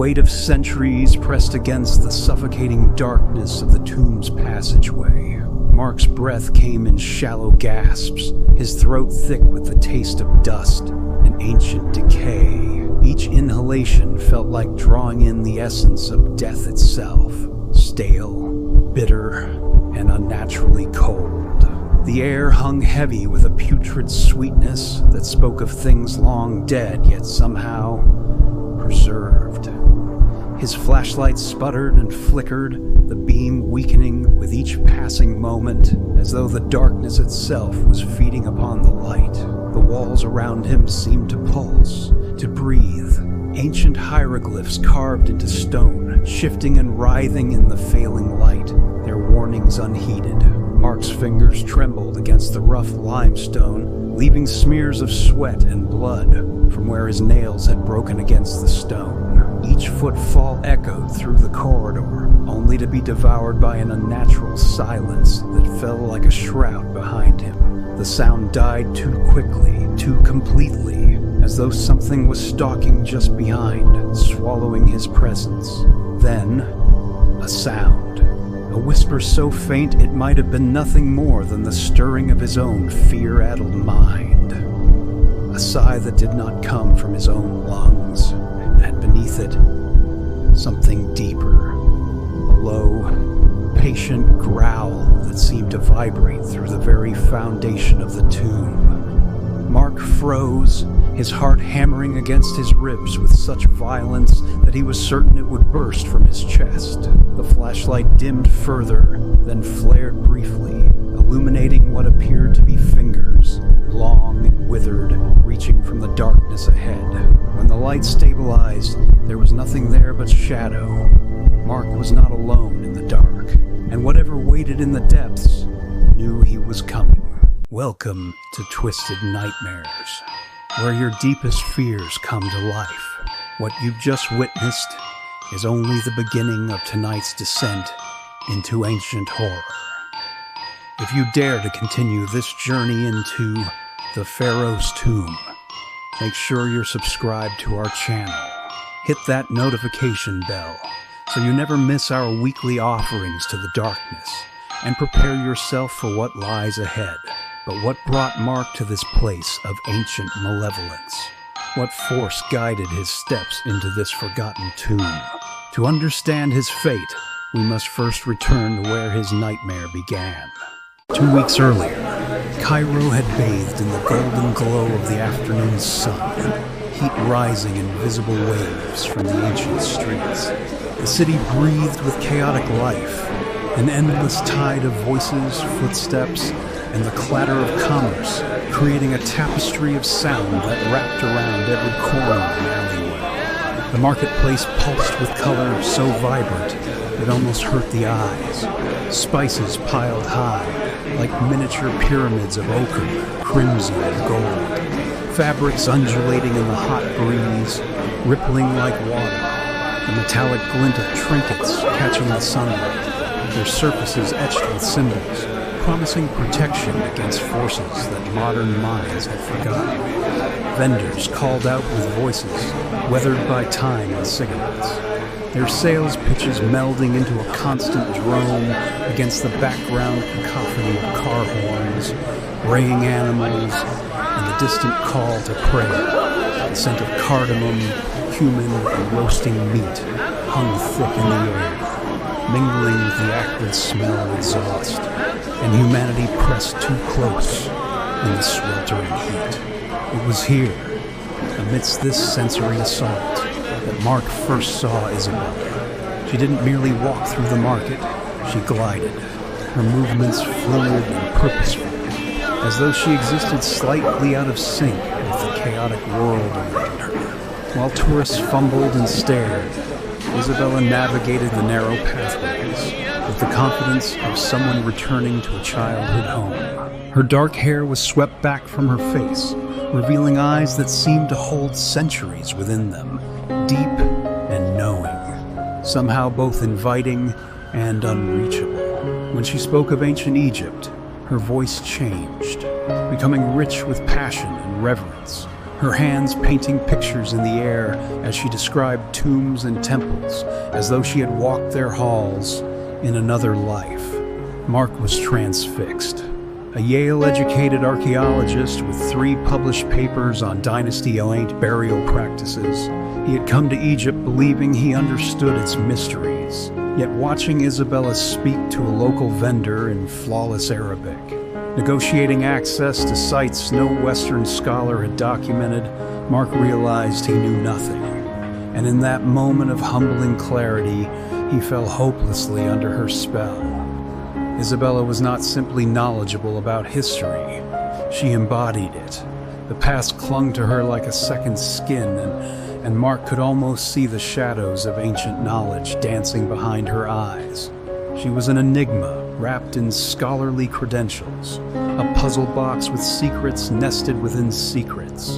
weight of centuries pressed against the suffocating darkness of the tomb's passageway. Mark's breath came in shallow gasps, his throat thick with the taste of dust and ancient decay. Each inhalation felt like drawing in the essence of death itself, stale, bitter, and unnaturally cold. The air hung heavy with a putrid sweetness that spoke of things long dead, yet somehow preserved. His flashlight sputtered and flickered, the beam weakening with each passing moment, as though the darkness itself was feeding upon the light. The walls around him seemed to pulse, to breathe. Ancient hieroglyphs carved into stone, shifting and writhing in the failing light, their warnings unheeded. Mark's fingers trembled against the rough limestone, leaving smears of sweat and blood from where his nails had broken against the stone. Each footfall echoed through the corridor, only to be devoured by an unnatural silence that fell like a shroud behind him. The sound died too quickly, too completely, as though something was stalking just behind, swallowing his presence. Then, a sound. A whisper so faint it might have been nothing more than the stirring of his own fear-addled mind. A sigh that did not come from his own lungs, and beneath it, something deeper. A low, patient growl that seemed to vibrate through the very foundation of the tomb. Mark froze, his heart hammering against his ribs with such violence that he was certain it would burst from his chest. The flashlight dimmed further, then flared briefly, illuminating what appeared to be fingers, long and withered, reaching from the darkness ahead. When the light stabilized, there was nothing there but shadow. Mark was not alone in the dark, and whatever waited in the depths knew he was coming. Welcome to Twisted Nightmares, where your deepest fears come to life. What you've just witnessed is only the beginning of tonight's descent into ancient horror. If you dare to continue this journey into the Pharaoh's tomb, make sure you're subscribed to our channel. Hit that notification bell so you never miss our weekly offerings to the darkness, and prepare yourself for what lies ahead. But what brought Mark to this place of ancient malevolence? What force guided his steps into this forgotten tomb? To understand his fate, we must first return to where his nightmare began. 2 weeks earlier, Cairo had bathed in the golden glow of the afternoon sun, heat rising in visible waves from the ancient streets. The city breathed with chaotic life, an endless tide of voices, footsteps, and the clatter of commerce, creating a tapestry of sound that wrapped around every corner and alleyway. The marketplace pulsed with color so vibrant it almost hurt the eyes. Spices piled high, like miniature pyramids of ochre, crimson, and gold. Fabrics undulating in the hot breeze, rippling like water. The metallic glint of trinkets catching the sunlight, their surfaces etched with symbols, promising protection against forces that modern minds had forgotten. Vendors called out with voices, weathered by time and cigarettes, their sales pitches melding into a constant drone against the background cacophony of car horns, braying animals, and the distant call to prayer. The scent of cardamom, cumin, and roasting meat hung thick in the air, mingling with the acrid smell of exhaust, and humanity pressed too close in the sweltering heat. It was here, amidst this sensory assault, that Mark first saw Isabella. She didn't merely walk through the market, she glided, her movements fluid and purposeful, as though she existed slightly out of sync with the chaotic world around her. While tourists fumbled and stared, Isabella navigated the narrow pathways with the confidence of someone returning to a childhood home. Her dark hair was swept back from her face, revealing eyes that seemed to hold centuries within them, deep and knowing, somehow both inviting and unreachable. When she spoke of ancient Egypt, her voice changed, becoming rich with passion and reverence. her hands painting pictures in the air as she described tombs and temples, as though she had walked their halls in another life. Mark was transfixed. A Yale-educated archaeologist with 3 published papers on dynasty-linked burial practices, he had come to Egypt believing he understood its mysteries, yet watching Isabella speak to a local vendor in flawless Arabic, negotiating access to sites no Western scholar had documented, Mark realized he knew nothing. And in that moment of humbling clarity, he fell hopelessly under her spell. Isabella was not simply knowledgeable about history, she embodied it. The past clung to her like a second skin, and Mark could almost see the shadows of ancient knowledge dancing behind her eyes. She was an enigma wrapped in scholarly credentials, a puzzle box with secrets nested within secrets,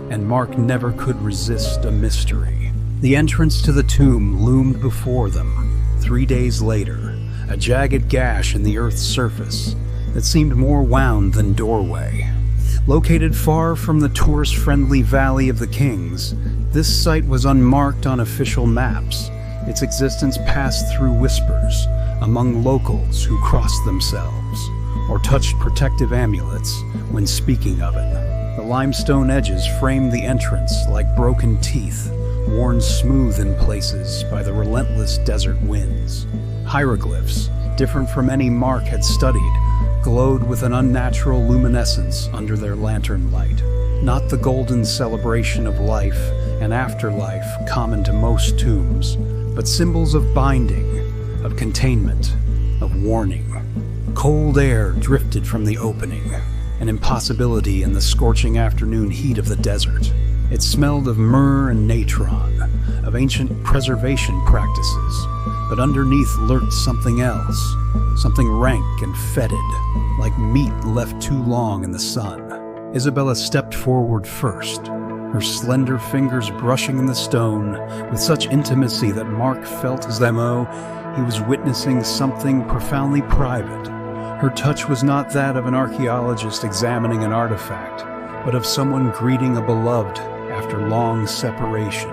and Mark never could resist a mystery. The entrance to the tomb loomed before them. 3 days later, a jagged gash in the earth's surface that seemed more wound than doorway. Located far from the tourist-friendly Valley of the Kings, this site was unmarked on official maps. Its existence passed through whispers among locals who crossed themselves or touched protective amulets when speaking of it. The limestone edges framed the entrance like broken teeth, worn smooth in places by the relentless desert winds. Hieroglyphs, different from any Mark had studied, glowed with an unnatural luminescence under their lantern light. Not the golden celebration of life and afterlife common to most tombs, but symbols of binding, of containment, of warning. Cold air drifted from the opening, an impossibility in the scorching afternoon heat of the desert. It smelled of myrrh and natron, of ancient preservation practices, but underneath lurked something else, something rank and fetid, like meat left too long in the sun. Isabella stepped forward first, her slender fingers brushing in the stone with such intimacy that Mark felt as though he was witnessing something profoundly private. Her touch was not that of an archaeologist examining an artifact, but of someone greeting a beloved after long separation.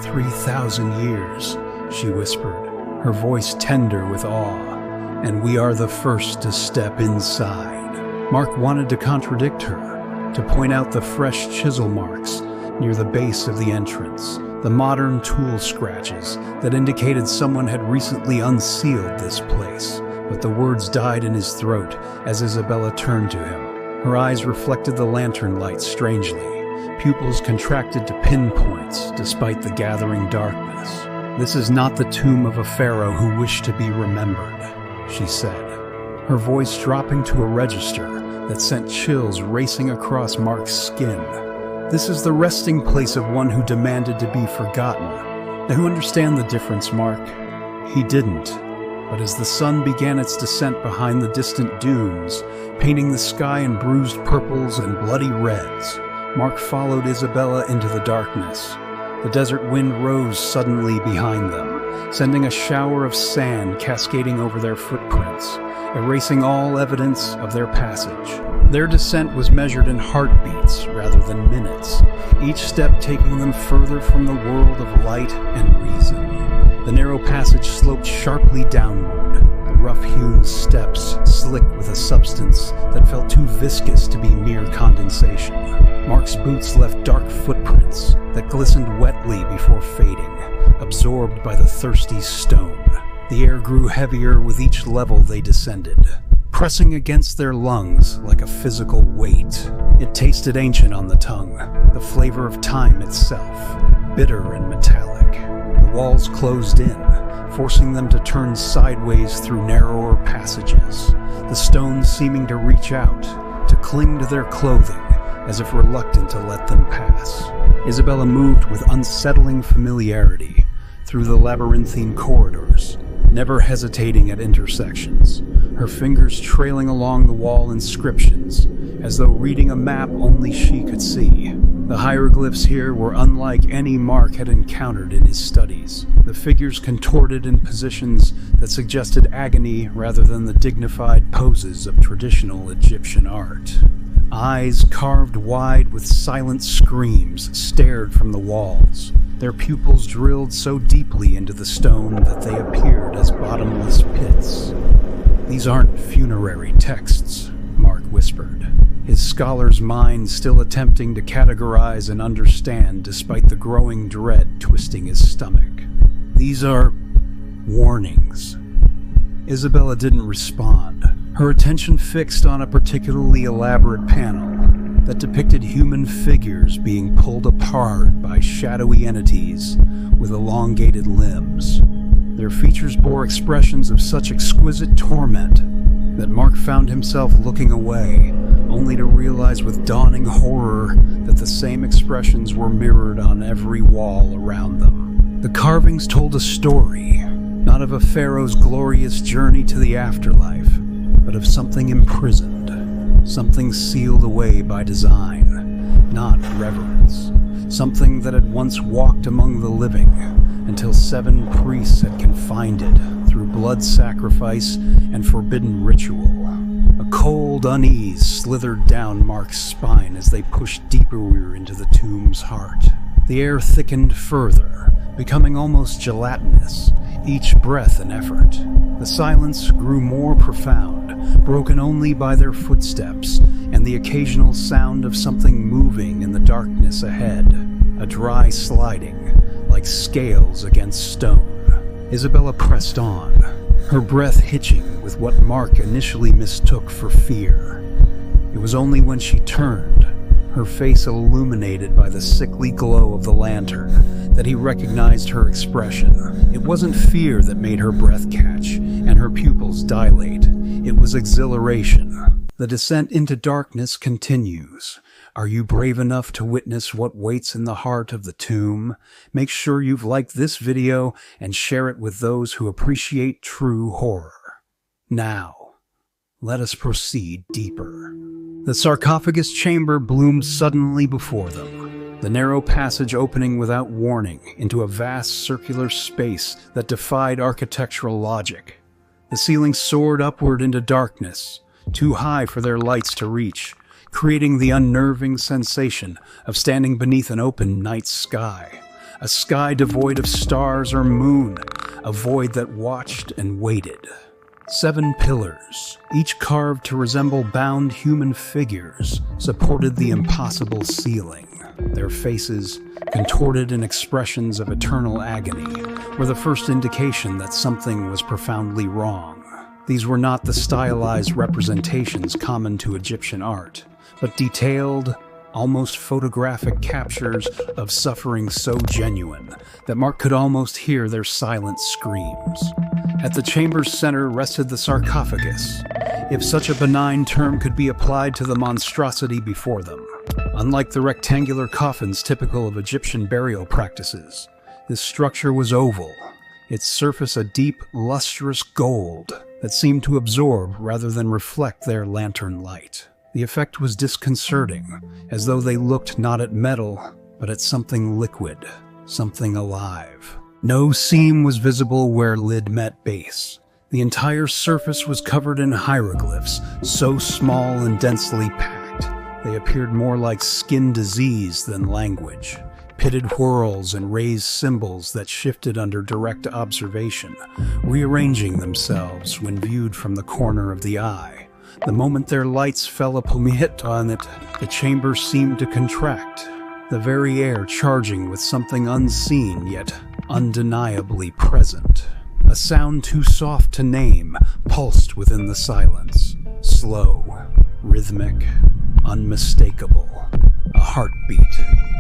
3,000 years, she whispered, her voice tender with awe, and we are the first to step inside. Mark wanted to contradict her, to point out the fresh chisel marks near the base of the entrance, the modern tool scratches that indicated someone had recently unsealed this place. But the words died in his throat as Isabella turned to him. Her eyes reflected the lantern light strangely, pupils contracted to pinpoints despite the gathering darkness. "This is not the tomb of a pharaoh who wished to be remembered," she said, her voice dropping to a register that sent chills racing across Mark's skin. "This is the resting place of one who demanded to be forgotten. Now you understand the difference, Mark?" He didn't. But as the sun began its descent behind the distant dunes, painting the sky in bruised purples and bloody reds, Mark followed Isabella into the darkness. The desert wind rose suddenly behind them, sending a shower of sand cascading over their footprints, erasing all evidence of their passage. Their descent was measured in heartbeats rather than minutes, each step taking them further from the world of light and reason. The narrow passage sloped sharply downward, the rough-hewn steps slick with a substance that felt too viscous to be mere condensation. Mark's boots left dark footprints that glistened wetly before fading, absorbed by the thirsty stone. The air grew heavier with each level they descended, pressing against their lungs like a physical weight. It tasted ancient on the tongue, the flavor of time itself, bitter and metallic. The walls closed in, forcing them to turn sideways through narrower passages, the stones seeming to reach out, to cling to their clothing, as if reluctant to let them pass. Isabella moved with unsettling familiarity through the labyrinthine corridors, never hesitating at intersections, her fingers trailing along the wall inscriptions, as though reading a map only she could see. The hieroglyphs here were unlike any Mark had encountered in his studies, the figures contorted in positions that suggested agony rather than the dignified poses of traditional Egyptian art. Eyes carved wide with silent screams stared from the walls, their pupils drilled so deeply into the stone that they appeared as bottomless pits. "These aren't funerary texts," Mark whispered, his scholar's mind still attempting to categorize and understand despite the growing dread twisting his stomach. "These are warnings." Isabella didn't respond, her attention fixed on a particularly elaborate panel that depicted human figures being pulled apart by shadowy entities with elongated limbs. Their features bore expressions of such exquisite torment that Mark found himself looking away, only to realize with dawning horror that the same expressions were mirrored on every wall around them. The carvings told a story, not of a pharaoh's glorious journey to the afterlife, but of something imprisoned, something sealed away by design, not reverence, something that had once walked among the living until 7 priests had confined it through blood sacrifice and forbidden ritual. A cold unease slithered down Mark's spine as they pushed deeper into the tomb's heart. The air thickened further, becoming almost gelatinous, each breath an effort. The silence grew more profound, broken only by their footsteps and the occasional sound of something moving in the darkness ahead, a dry sliding, like scales against stone. Isabella pressed on, her breath hitching with what Mark initially mistook for fear. It was only when she turned, her face illuminated by the sickly glow of the lantern, that he recognized her expression. It wasn't fear that made her breath catch and her pupils dilate. It was exhilaration. The descent into darkness continues. Are you brave enough to witness what waits in the heart of the tomb? Make sure you've liked this video and share it with those who appreciate true horror. Now, let us proceed deeper. The sarcophagus chamber bloomed suddenly before them, the narrow passage opening without warning into a vast circular space that defied architectural logic. The ceiling soared upward into darkness, too high for their lights to reach, creating the unnerving sensation of standing beneath an open night sky, a sky devoid of stars or moon, a void that watched and waited. 7 pillars, each carved to resemble bound human figures, supported the impossible ceiling. Their faces, contorted in expressions of eternal agony, were the first indication that something was profoundly wrong. These were not the stylized representations common to Egyptian art, but detailed, almost photographic captures of suffering so genuine that Mark could almost hear their silent screams. At the chamber's center rested the sarcophagus, if such a benign term could be applied to the monstrosity before them. Unlike the rectangular coffins typical of Egyptian burial practices, this structure was oval, its surface a deep, lustrous gold that seemed to absorb rather than reflect their lantern light. The effect was disconcerting, as though they looked not at metal, but at something liquid, something alive. No seam was visible where lid met base. The entire surface was covered in hieroglyphs, so small and densely packed, they appeared more like skin disease than language. Pitted whorls and raised symbols that shifted under direct observation, rearranging themselves when viewed from the corner of the eye. The moment their lights fell upon it, the chamber seemed to contract, the very air charging with something unseen yet undeniably present. A sound too soft to name pulsed within the silence, slow, rhythmic, unmistakable. A heartbeat.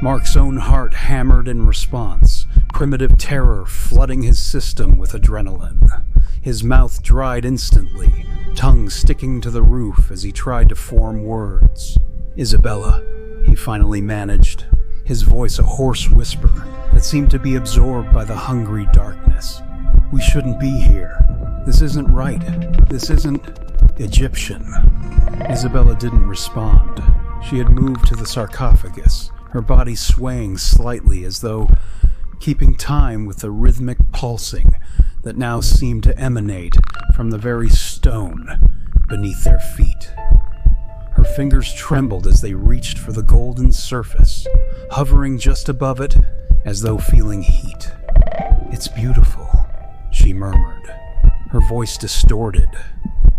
Mark's own heart hammered in response, primitive terror flooding his system with adrenaline. His mouth dried instantly, tongue sticking to the roof as he tried to form words. "Isabella," he finally managed, his voice a hoarse whisper that seemed to be absorbed by the hungry darkness. "We shouldn't be here. This isn't right. This isn't Egyptian." Isabella didn't respond. She had moved to the sarcophagus, her body swaying slightly as though keeping time with the rhythmic pulsing that now seemed to emanate from the very stone beneath their feet. Her fingers trembled as they reached for the golden surface, hovering just above it as though feeling heat. "It's beautiful," she murmured, her voice distorted,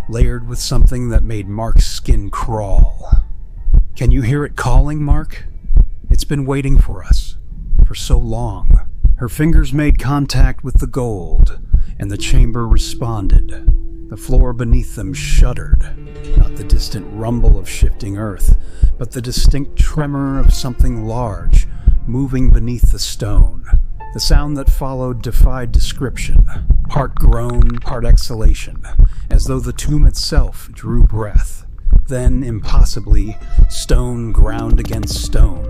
layered with something that made Mark's skin crawl. "Can you hear it calling, Mark? It's been waiting for us, for so long." Her fingers made contact with the gold, and the chamber responded. The floor beneath them shuddered, not the distant rumble of shifting earth, but the distinct tremor of something large moving beneath the stone. The sound that followed defied description, part groan, part exhalation, as though the tomb itself drew breath. Then, impossibly, stone ground against stone.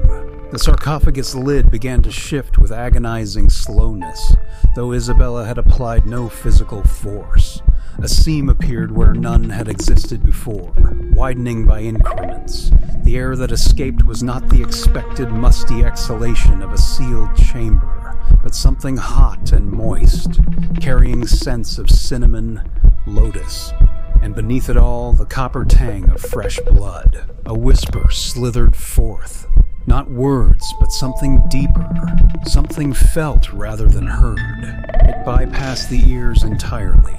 The sarcophagus lid began to shift with agonizing slowness, though Isabella had applied no physical force. A seam appeared where none had existed before, widening by increments. The air that escaped was not the expected musty exhalation of a sealed chamber, but something hot and moist, carrying scents of cinnamon, lotus, and beneath it all the copper tang of fresh blood. A whisper slithered forth. Not words, but something deeper, something felt rather than heard. It bypassed the ears entirely,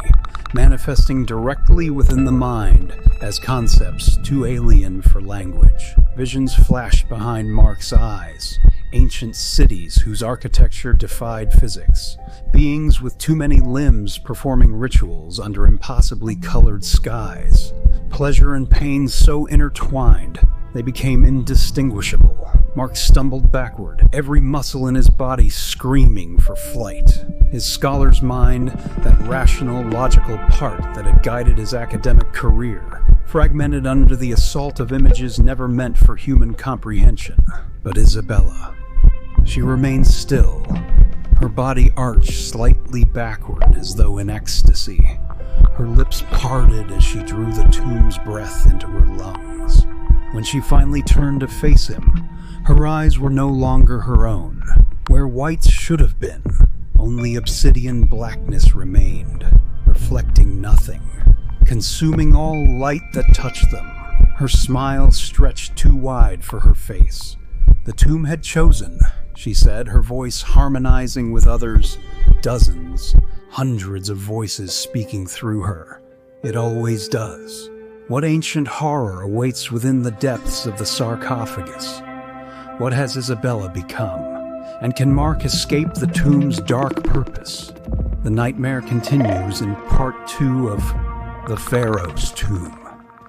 manifesting directly within the mind as concepts too alien for language. Visions flashed behind Mark's eyes, ancient cities whose architecture defied physics, beings with too many limbs performing rituals under impossibly colored skies, pleasure and pain so intertwined they became indistinguishable. Mark stumbled backward, every muscle in his body screaming for flight. His scholar's mind, that rational, logical part that had guided his academic career, fragmented under the assault of images never meant for human comprehension. But Isabella, she remained still, her body arched slightly backward as though in ecstasy. Her lips parted as she drew the tomb's breath into her lungs. When she finally turned to face him, her eyes were no longer her own. Where whites should have been, only obsidian blackness remained, reflecting nothing, consuming all light that touched them. Her smile stretched too wide for her face. "The tomb had chosen," she said, her voice harmonizing with others, dozens, hundreds of voices speaking through her. "It always does. What ancient horror awaits within the depths of the sarcophagus? What has Isabella become? And can Mark escape the tomb's dark purpose?" The nightmare continues in part 2 of The Pharaoh's Tomb.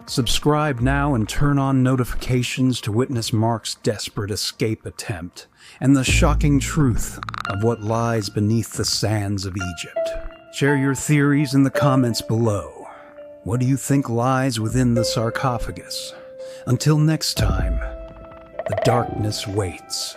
Subscribe now and turn on notifications to witness Mark's desperate escape attempt and the shocking truth of what lies beneath the sands of Egypt. Share your theories in the comments below. What do you think lies within the sarcophagus? Until next time, the darkness waits.